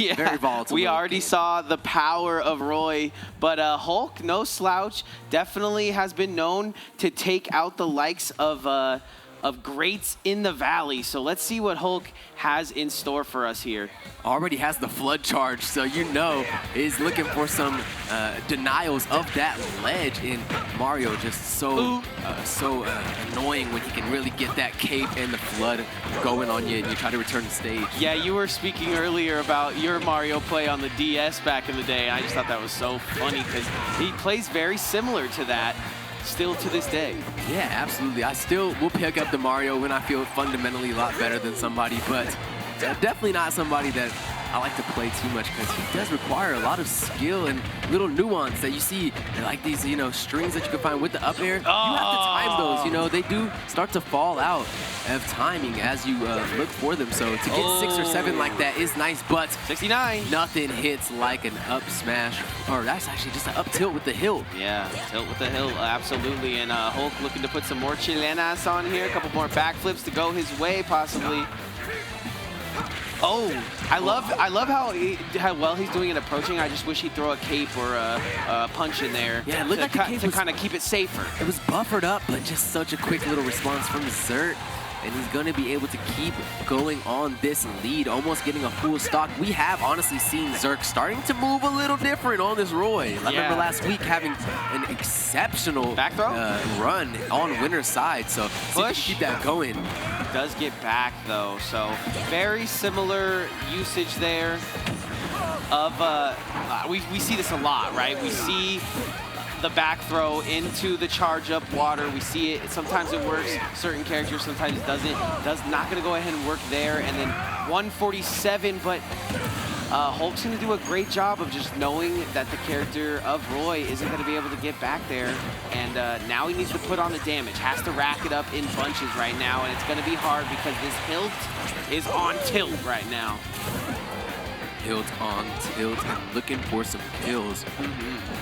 Yeah, very volatile. we already saw the power of Roy, but Hulk, no slouch, definitely has been known to take out the likes of greats in the valley. So let's see what Hulk has in store for us here. Already has the flood charge, so you know is looking for some denials of that ledge. And Mario just so annoying when he can really get that cape and the flood going on you, and you try to return the stage. Yeah, you were speaking earlier about your Mario play on the DS back in the day, and I just thought that was so funny because he plays very similar to that still to this day. Yeah, absolutely. I still will pick up the Mario when I feel fundamentally a lot better than somebody, but definitely not somebody that I like to play too much because he does require a lot of skill and little nuance that you see, like these, you know, strings that you can find with the up air. You have to time those, you know, they do start to fall out of timing as you look for them. So to get 6 or 7 like that is nice, but 69. Nothing hits like an up smash, or that's actually just an up tilt with the hilt. Yeah, tilt with the hilt, absolutely. And Hulk looking to put some more chilenas on here, a couple more backflips to go his way, possibly. Oh, I love how well he's doing it approaching. I just wish he'd throw a cape or a punch in there. Yeah, it looked like the cape to kind of keep it safer. It was buffered up, but just such a quick little response from ZERX. And he's going to be able to keep going on this lead, almost getting a full stock. We have honestly seen ZERX starting to move a little different on this Roy. I remember last week having an exceptional back throw run on winner's side. So keep that going. Does get back though, so very similar usage there of we see this a lot, right? We see the back throw into the charge up water. We see it, sometimes it works, certain characters, sometimes it doesn't. Not gonna go ahead and work there. And then 147, but Hulk's gonna do a great job of just knowing that the character of Roy isn't gonna be able to get back there. And now he needs to put on the damage, has to rack it up in bunches right now. And it's gonna be hard because this hilt is on tilt right now. Hilt on tilt and looking for some kills.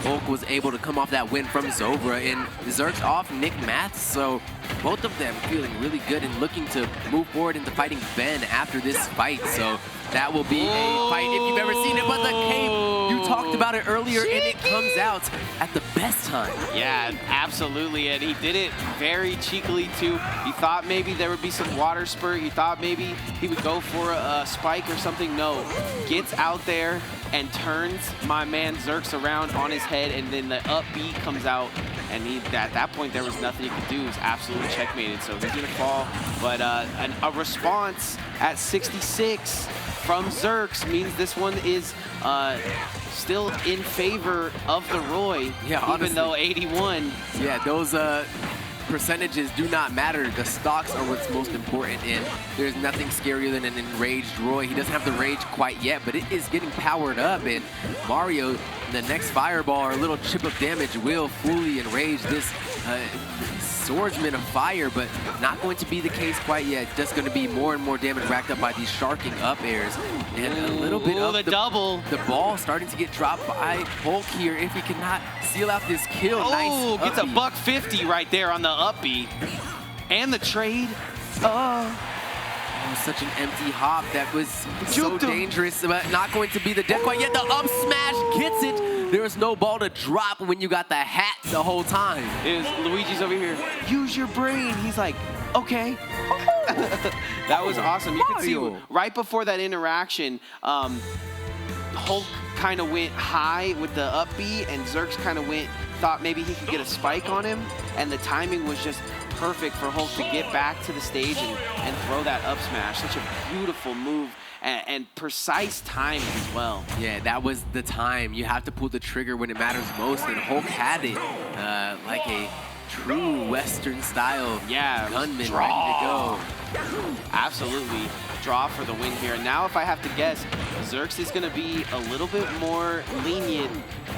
Hulk was able to come off that win from Zobra, and ZERX off Nick Maths, so both of them feeling really good and looking to move forward into fighting Ben after this fight. So that will be a fight if you've ever seen it. But the cape, you talked about it earlier, and it comes out at the best time. Yeah, absolutely, and he did it very cheekily too. You thought maybe there would be some water spurt. You thought maybe he would go for a spike or something. No, gets out there and turns my man ZERX around on his head, and then the up B comes out, and at that point there was nothing he could do. It was absolutely checkmated, so he's gonna fall. But a response at 66 from ZERX means this one is still in favor of the Roy, even though 81. Yeah, those percentages do not matter. The stocks are what's most important, and there's nothing scarier than an enraged Roy. He doesn't have the rage quite yet, but it is getting powered up, and Mario, the next fireball or a little chip of damage will fully enrage this swordsman of fire, but not going to be the case quite yet. Just going to be more and more damage racked up by these sharking up airs, and a little bit of the double. The ball starting to get dropped by Hulk here if he cannot seal out this kill. Oh, nice gets a $150 right there on the up B. And the trade. Such an empty hop that was so dangerous, but not going to be the death quite yet. The up smash gets it. There is no ball to drop when you got the hat the whole time. Luigi's over here. Use your brain. He's like, okay. That was awesome. You could see right before that interaction, Hulk kind of went high with the up B, and ZERX kind of thought maybe he could get a spike on him, and the timing was just perfect for Hulk to get back to the stage and throw that up smash. Such a beautiful move and precise timing as well. Yeah, that was the time. You have to pull the trigger when it matters most, and Hulk had it like a true Western style gunman ready to go. Absolutely. Draw for the win here. And now if I have to guess, ZERX is going to be a little bit more lenient,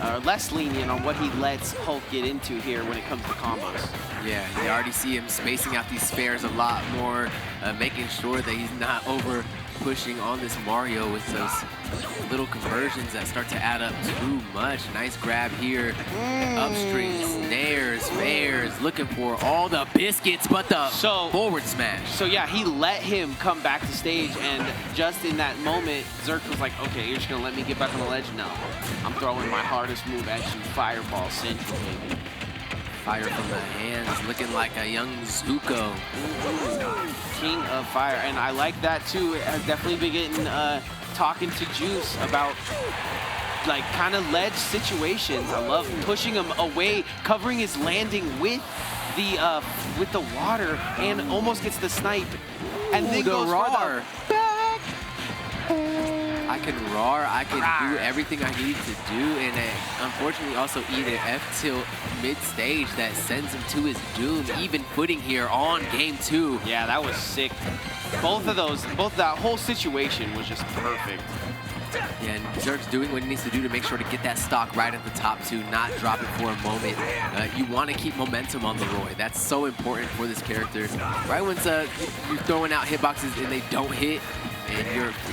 or less lenient on what he lets Hulk get into here when it comes to combos. Yeah, you already see him spacing out these spares a lot more, making sure that he's not over pushing on this Mario with those little conversions that start to add up too much. Nice grab here. Upstream, snares, fares, looking for all the biscuits, but the forward smash. So yeah, he let him come back to stage, and just in that moment, ZERX was like, okay, you're just gonna let me get back on the ledge? No, I'm throwing my hardest move at you, Fireball Central, baby. Fire from the hands, looking like a young Zuko. King of Fire, and I like that too. It has definitely been getting talking to Juice about like kind of ledge situations. I love pushing him away, covering his landing with the water, and almost gets the snipe, and then goes for the back. I can roar, I can do everything I need to do, and unfortunately also eat an F tilt mid-stage that sends him to his doom, even footing here on game 2. Yeah, that was sick. Both of those, that whole situation was just perfect. Yeah, and ZERX doing what he needs to do to make sure to get that stock right at the top to not drop it for a moment. You want to keep momentum on the Roy. That's so important for this character. Right when you're throwing out hitboxes and they don't hit, and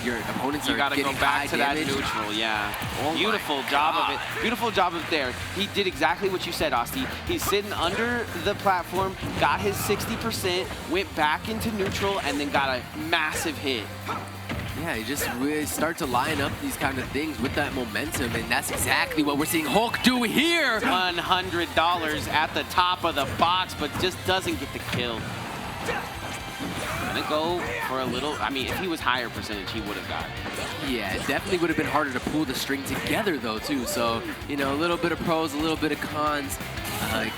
your opponents are getting go back to damage. That neutral, yeah. Beautiful job of it. Beautiful job of it there. He did exactly what you said, Asti. He's sitting under the platform, got his 60%, went back into neutral, and then got a massive hit. Yeah, you just really start to line up these kind of things with that momentum, and that's exactly what we're seeing Hulk do here. $100 at the top of the box, but just doesn't get the kill. Gonna go for a little, I mean, if he was higher percentage, he would have got it. Yeah, it definitely would have been harder to pull the string together though too. So, you know, a little bit of pros, a little bit of cons.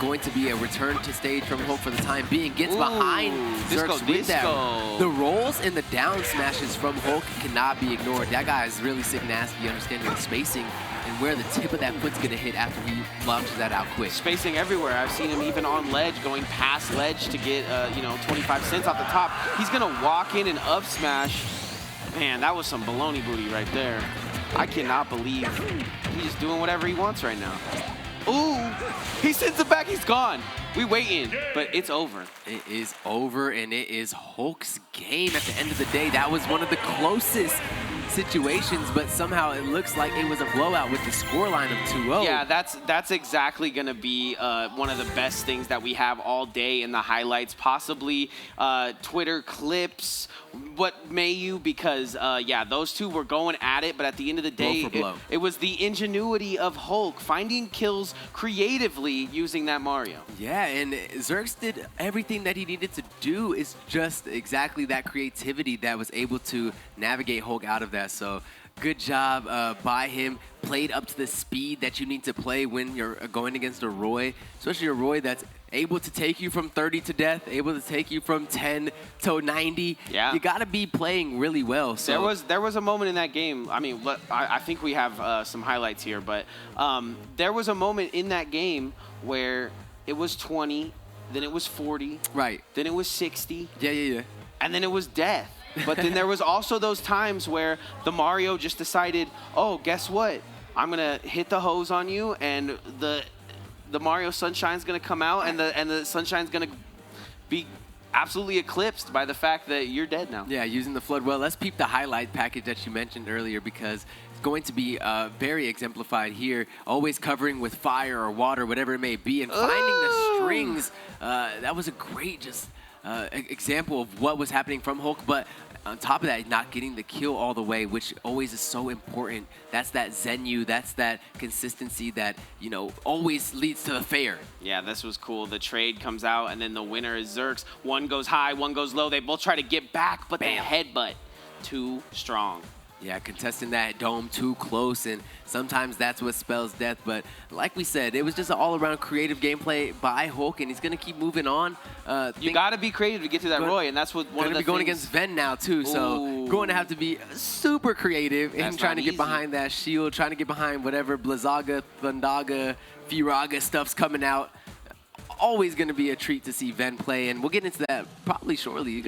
Going to be a return to stage from Hulk for the time being. Gets behind ZERX with that. The rolls and the down smashes from Hulk cannot be ignored. That guy is really sick nasty, understanding the spacing and where the tip of that foot's going to hit after he launches that out quick. Spacing everywhere. I've seen him even on ledge, going past ledge to get, you know, 25 cents off the top. He's going to walk in and up smash. Man, that was some baloney booty right there. I cannot believe he's just doing whatever he wants right now. Ooh, he sends it back, he's gone. We waiting, but it's over. It is over, and it is Hulk's game at the end of the day. That was one of the closest situations, but somehow it looks like it was a blowout with the scoreline of 2-0. Yeah, that's exactly going to be one of the best things that we have all day in the highlights, possibly Twitter clips, what may you, because yeah, those two were going at it, but at the end of the day, it was the ingenuity of Hulk finding kills creatively using that Mario. Yeah, and ZERX did everything that he needed to do. Is just exactly that creativity that was able to navigate Hulk out of that. So good job by him. Played up to the speed that you need to play when you're going against a Roy, especially a Roy that's able to take you from 30 to death, able to take you from 10 to 90. Yeah. You got to be playing really well. So there was a moment in that game. I mean, I think we have some highlights here, but there was a moment in that game where it was 20, then it was 40, right? Then it was 60. Yeah. And then it was death. But then there was also those times where the Mario just decided, oh, guess what? I'm gonna hit the hose on you, and the Mario Sunshine's gonna come out, and the Sunshine's gonna be absolutely eclipsed by the fact that you're dead now. Yeah, using the flood well. Let's peep the highlight package that you mentioned earlier, because it's going to be very exemplified here. Always covering with fire or water, whatever it may be, and finding the strings. That was a great example of what was happening from Hulk, but on top of that, not getting the kill all the way, which always is so important. That's that Zenyu, that's that consistency that, you know, always leads to the fair. Yeah, this was cool. The trade comes out, and then the winner is ZERX. One goes high, one goes low. They both try to get back, but they headbutt too strong. Yeah, contesting that dome too close, and sometimes that's what spells death. But like we said, it was just an all-around creative gameplay by Hulk, and he's going to keep moving on. You got to be creative to get to that Roy, and that's what one of the things. Going against Ven now, too, so going to have to be super creative in trying to get behind that shield, trying to get behind whatever Blizzaga, Thundaga, Firaga stuff's coming out. Always going to be a treat to see Ven play, and we'll get into that probably shortly.